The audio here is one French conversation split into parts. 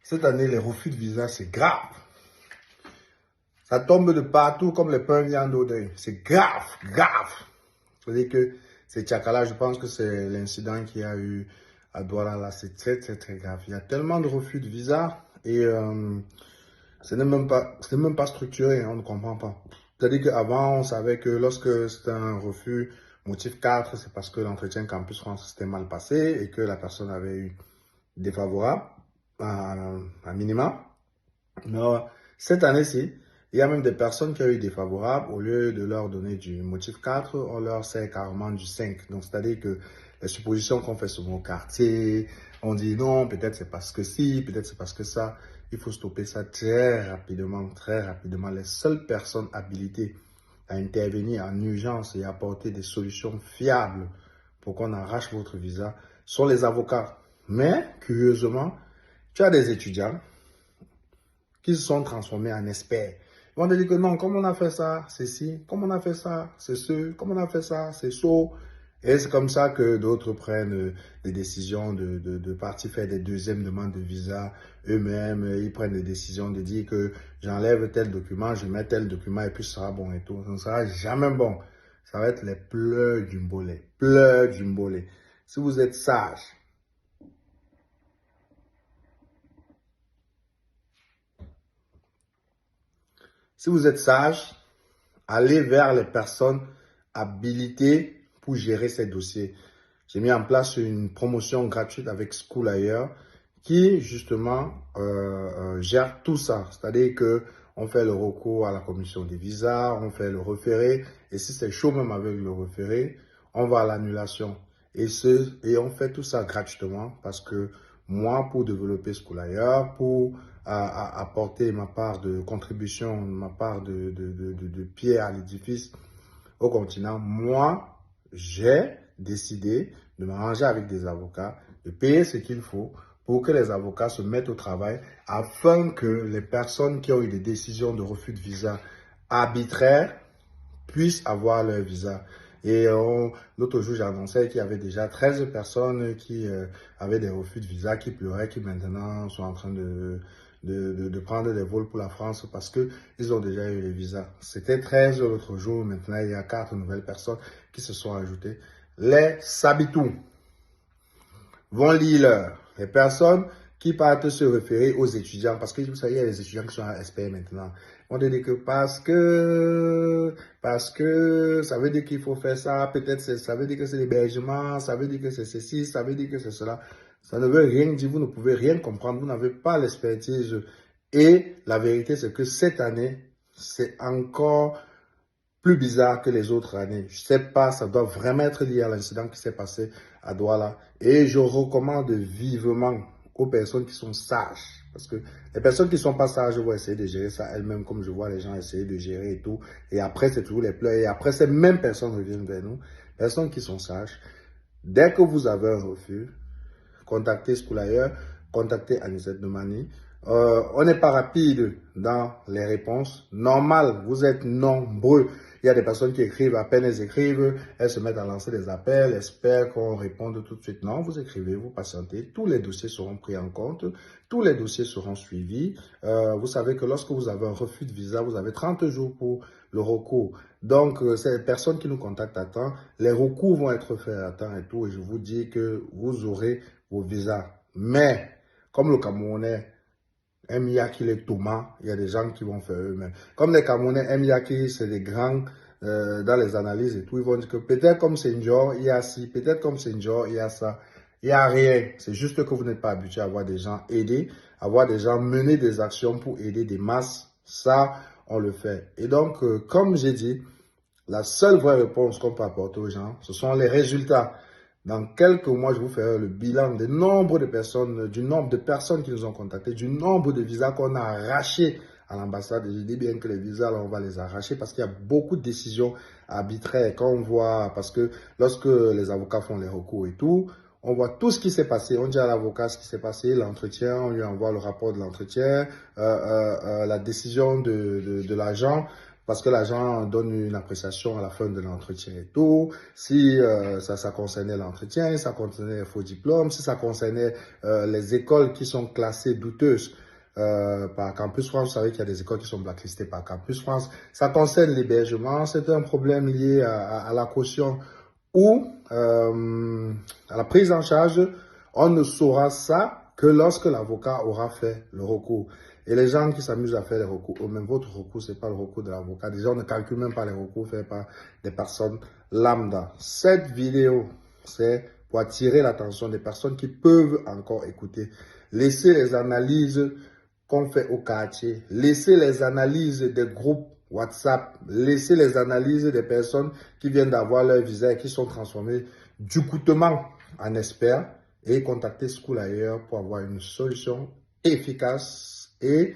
Cette année, les refus de visa, c'est grave. Ça tombe de partout comme les pains viande d'Audrey. C'est grave, grave. C'est-à-dire que c'est Tchakala, je pense que c'est l'incident qu'il y a eu à Douala, là, c'est très, très, très grave. Il y a tellement de refus de visa et ce n'est même pas structuré, on ne comprend pas. C'est-à-dire qu'avant, on savait que lorsque c'était un refus, motif 4, c'est parce que l'entretien Campus France s'était mal passé et que la personne avait eu défavorable, à minima. Mais cette année-ci, il y a même des personnes qui ont eu défavorables. Au lieu de leur donner du motif 4, on leur sert carrément du 5. Donc, c'est-à-dire que les suppositions qu'on fait souvent au quartier, on dit non, peut-être c'est parce que si, peut-être c'est parce que ça. Il faut stopper ça très rapidement, très rapidement. Les seules personnes habilitées à intervenir en urgence et apporter des solutions fiables pour qu'on arrache votre visa sont les avocats. Mais, curieusement, tu as des étudiants qui se sont transformés en experts. Ils vont te dire que non, comme on a fait ça, c'est ci, comme on a fait ça, c'est ce, comme on a fait ça, c'est ça. Et c'est comme ça que d'autres prennent des décisions de partir faire des deuxièmes demandes de visa eux-mêmes. Ils prennent des décisions de dire que j'enlève tel document, je mets tel document et puis ce sera bon et tout. Ça ne sera jamais bon. Ça va être les pleurs du mbolé. Pleurs du mbolé. Si vous êtes sage, allez vers les personnes habilitées pour gérer ces dossiers. J'ai mis en place une promotion gratuite avec School ailleurs qui justement gère tout ça. C'est-à-dire que on fait le recours à la commission des visas, on fait le référé et si c'est chaud même avec le référé, on va à l'annulation. Et on fait tout ça gratuitement parce que moi, pour développer School ailleurs, pour apporter ma part de contribution, ma part de pierre à l'édifice au continent, moi, j'ai décidé de m'arranger avec des avocats, de payer ce qu'il faut pour que les avocats se mettent au travail afin que les personnes qui ont eu des décisions de refus de visa arbitraires puissent avoir leur visa. Et l'autre jour, j'annonçais qu'il y avait déjà 13 personnes qui avaient des refus de visa, qui pleuraient, qui maintenant sont en train de prendre des vols pour la France parce qu'ils ont déjà eu les visas. C'était 13 l'autre jour, maintenant il y a 4 nouvelles personnes qui se sont ajoutées. Les Sabitous vont lire les personnes qui partent se référer aux étudiants, parce que vous savez, il y a les étudiants qui sont experts maintenant. On dit que parce que ça veut dire qu'il faut faire ça, peut-être ça veut dire que c'est l'hébergement, ça veut dire que c'est ceci, ça veut dire que c'est cela. Ça ne veut rien dire, vous ne pouvez rien comprendre, vous n'avez pas l'expertise. Et la vérité, c'est que cette année, c'est encore plus bizarre que les autres années. Je sais pas, ça doit vraiment être lié à l'incident qui s'est passé à Douala. Et je recommande vivement aux personnes qui sont sages. Parce que les personnes qui ne sont pas sages vont essayer de gérer ça elles-mêmes, comme je vois les gens essayer de gérer et tout. Et après, c'est toujours les pleurs. Et après, ces mêmes personnes reviennent vers nous. Personnes qui sont sages. Dès que vous avez un refus, contactez School ailleurs, contactez Anisette Nomani. On n'est pas rapide dans les réponses. Normal, vous êtes nombreux. Il y a des personnes qui écrivent, à peine elles écrivent, elles se mettent à lancer des appels, espèrent qu'on réponde tout de suite. Non, vous écrivez, vous patientez, tous les dossiers seront pris en compte, tous les dossiers seront suivis. Vous savez que lorsque vous avez un refus de visa, vous avez 30 jours pour le recours. Donc, ces personnes qui nous contactent à temps, les recours vont être faits à temps et tout, et je vous dis que vous aurez vos visas. Mais, comme le Camerounais aime Yaki les tomates, il y a des gens qui vont faire eux-mêmes. Comme les Camerounais aiment Yaki, c'est des grands dans les analyses et tout, ils vont dire que peut-être comme c'est une genre, il y a ci, peut-être comme c'est une genre, il y a ça. Il n'y a rien. C'est juste que vous n'êtes pas habitué à voir des gens aider, à voir des gens mener des actions pour aider des masses. Ça, on le fait. Et donc, comme j'ai dit, la seule vraie réponse qu'on peut apporter aux gens, ce sont les résultats. Dans quelques mois, je vous ferai le bilan du nombre de personnes qui nous ont contactés, du nombre de visas qu'on a arrachés à l'ambassade. Et je dis bien que les visas, là, on va les arracher parce qu'il y a beaucoup de décisions arbitraires. Quand on voit, parce que lorsque les avocats font les recours et tout, on voit tout ce qui s'est passé. On dit à l'avocat ce qui s'est passé, l'entretien, on lui envoie le rapport de l'entretien, la décision de l'agent parce que l'agent donne une appréciation à la fin de l'entretien et tout. Si ça concernait l'entretien, ça concernait les faux diplômes, si ça concernait les écoles qui sont classées douteuses par Campus France, vous savez qu'il y a des écoles qui sont blacklistées par Campus France. Ça concerne l'hébergement, c'est un problème lié à la caution ou à la prise en charge. On ne saura ça que lorsque l'avocat aura fait le recours. Et les gens qui s'amusent à faire les recours, même votre recours, ce n'est pas le recours de l'avocat. Déjà, on ne calcule même pas les recours faits par des personnes lambda. Cette vidéo, c'est pour attirer l'attention des personnes qui peuvent encore écouter. Laissez les analyses qu'on fait au quartier. Laissez les analyses des groupes WhatsApp. Laissez les analyses des personnes qui viennent d'avoir leur visa et qui sont transformées du coûtement en experts. Et contactez School ailleurs pour avoir une solution efficace et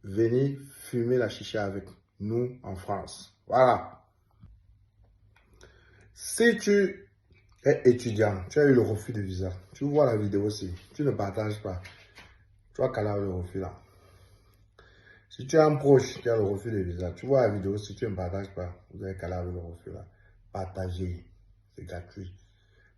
venir fumer la chicha avec nous en France. Voilà. Si tu es étudiant, tu as eu le refus de visa, tu vois la vidéo aussi, tu ne partages pas, tu vois qu'elle a le refus là. Si tu as un proche qui a le refus de visa, tu vois la vidéo, si tu ne partages pas, vous avez qu'à le refus là. Partagez, c'est gratuit.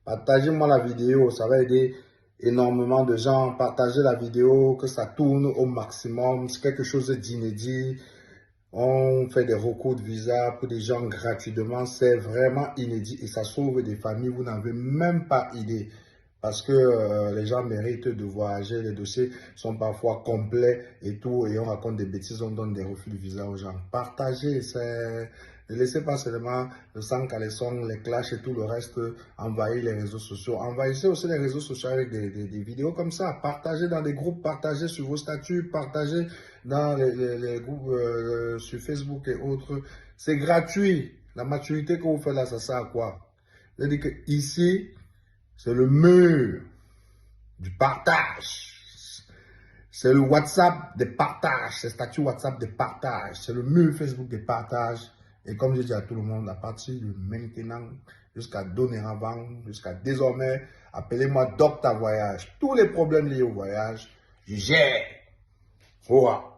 Partagez-moi la vidéo, ça va aider énormément de gens. Partagez la vidéo, que ça tourne au maximum. C'est quelque chose d'inédit. On fait des recours de visa pour des gens gratuitement. C'est vraiment inédit et ça sauve des familles. Vous n'avez même pas idée. Parce que les gens méritent de voyager. Les dossiers sont parfois complets et tout. Et on raconte des bêtises, on donne des refus de visa aux gens. Partagez, ne laissez pas seulement le sang caleçon, les clashs et tout le reste envahir les réseaux sociaux. Envahissez aussi les réseaux sociaux avec des vidéos comme ça. Partagez dans des groupes, partagez sur vos statuts, partagez dans les groupes sur Facebook et autres. C'est gratuit. La maturité que vous faites là, ça sert à quoi? Je dis que ici, c'est le mur du partage. C'est le WhatsApp des partages. C'est le statut WhatsApp des partages. C'est le mur Facebook des partages. Et comme je dis à tout le monde, à partir de maintenant, jusqu'à dorénavant, jusqu'à désormais, appelez-moi Docteur Voyage. Tous les problèmes liés au voyage, je gère. Au revoir.